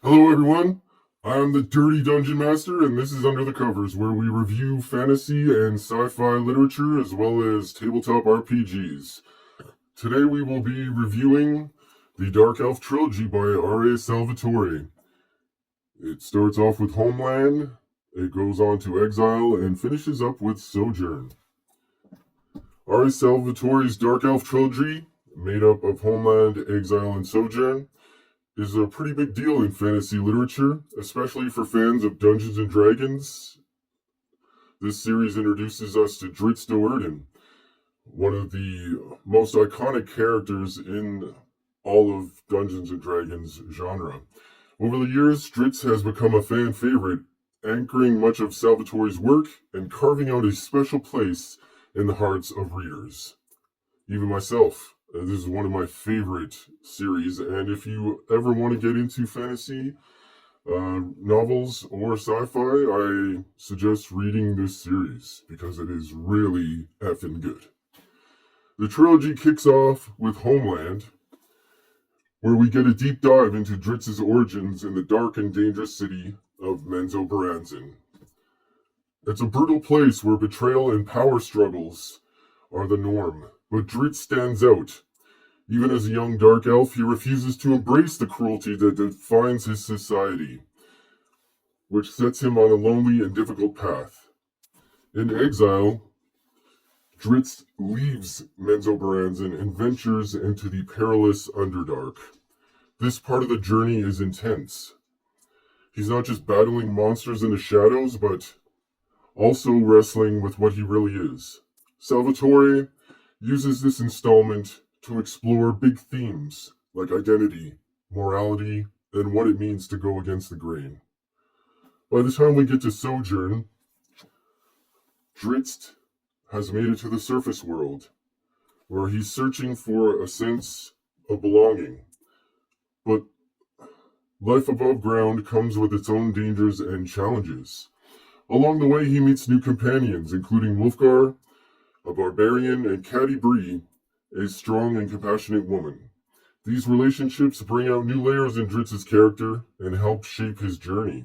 Hello everyone, I'm the Dirty Dungeon Master, and this is Under the Covers, where we review fantasy and sci-fi literature as well as tabletop RPGs. Today we will be reviewing the Dark Elf Trilogy by R.A. Salvatore. It starts off with Homeland, it goes on to Exile, and finishes up with Sojourn. R.A. Salvatore's Dark Elf Trilogy, made up of Homeland, Exile, and Sojourn, is a pretty big deal in fantasy literature, especially for fans of Dungeons & Dragons. This series introduces us to Drizzt Do'Urden, one of the most iconic characters in all of Dungeons & Dragons genre. Over the years, Drizzt has become a fan favorite, anchoring much of Salvatore's work and carving out a special place in the hearts of readers. Even myself. This is one of my favorite series, and if you ever want to get into fantasy novels or sci-fi, I suggest reading this series because it is really effing good. The trilogy kicks off with Homeland, where we get a deep dive into Drizzt's origins in the dark and dangerous city of Menzoberranzan. It's a brutal place where betrayal and power struggles are the norm. But Drizzt stands out. Even as a young dark elf, he refuses to embrace the cruelty that defines his society, which sets him on a lonely and difficult path. In exile, Drizzt leaves Menzoberranzan and ventures into the perilous Underdark. This part of the journey is intense. He's not just battling monsters in the shadows, but also wrestling with what he really is. Salvatore uses this installment to explore big themes like identity, morality, and what it means to go against the grain. By the time we get to Sojourn, Drizzt has made it to the surface world, where he's searching for a sense of belonging. But life above ground comes with its own dangers and challenges. Along the way, he meets new companions, including Wolfgar, a barbarian, and Catti Bree, a strong and compassionate woman. These relationships bring out new layers in Drizzt's character and help shape his journey.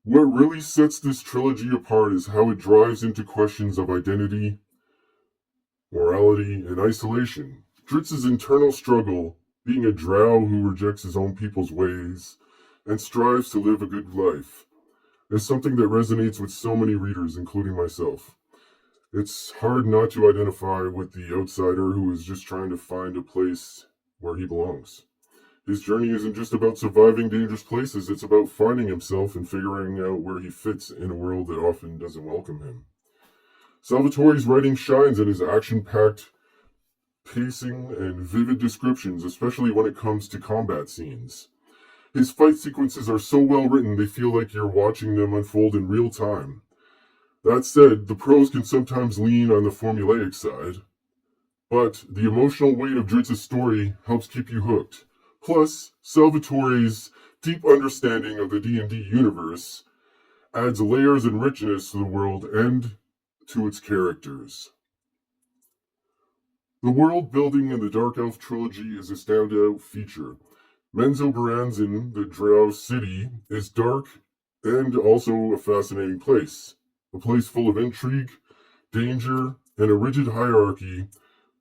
What really sets this trilogy apart is how it drives into questions of identity, morality, and isolation. Drizzt's internal struggle, being a drow who rejects his own people's ways and strives to live a good life, is something that resonates with so many readers, including myself. It's hard not to identify with the outsider who is just trying to find a place where he belongs. His journey isn't just about surviving dangerous places, it's about finding himself and figuring out where he fits in a world that often doesn't welcome him. Salvatore's writing shines in his action-packed pacing and vivid descriptions, especially when it comes to combat scenes. His fight sequences are so well written they feel like you're watching them unfold in real time. That said, the prose can sometimes lean on the formulaic side, but the emotional weight of Drizzt's story helps keep you hooked. Plus, Salvatore's deep understanding of the D&D universe adds layers and richness to the world and to its characters. The world building in the Dark Elf Trilogy is a standout feature. Menzoberranzan, the Drow city, is dark and also a fascinating place. A place full of intrigue, danger, and a rigid hierarchy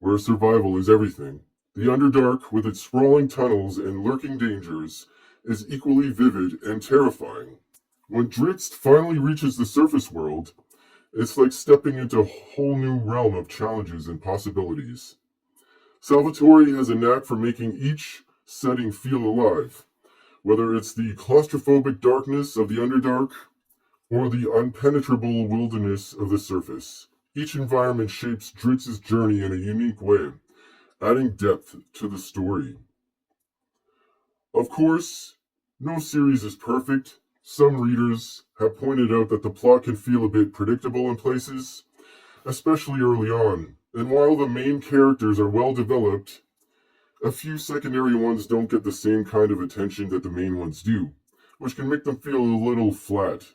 where survival is everything. The Underdark, with its sprawling tunnels and lurking dangers, is equally vivid and terrifying. When Drizzt finally reaches the surface world, it's like stepping into a whole new realm of challenges and possibilities. Salvatore has a knack for making each setting feel alive, whether it's the claustrophobic darkness of the Underdark or the unpenetrable wilderness of the surface. Each environment shapes Drizzt's journey in a unique way, adding depth to the story. Of course, no series is perfect. Some readers have pointed out that the plot can feel a bit predictable in places, especially early on. And while the main characters are well developed, a few secondary ones don't get the same kind of attention that the main ones do, which can make them feel a little flat.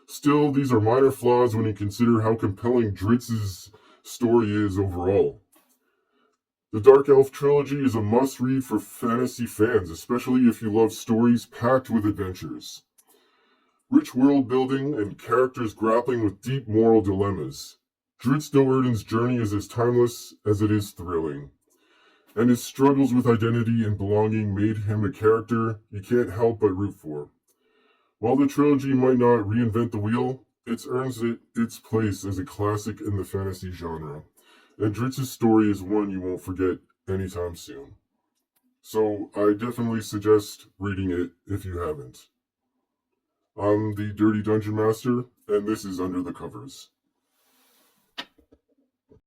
Still, these are minor flaws when you consider how compelling Drizzt's story is overall. The Dark Elf Trilogy is a must-read for fantasy fans, especially if you love stories packed with adventures. Rich world building and characters grappling with deep moral dilemmas. Drizzt Do'Urden's journey is as timeless as it is thrilling, and his struggles with identity and belonging made him a character you can't help but root for. While the trilogy might not reinvent the wheel, it earns its place as a classic in the fantasy genre, and Drizzt's story is one you won't forget anytime soon. So I definitely suggest reading it if you haven't. I'm the Dirty Dungeon Master, and this is Under the Covers.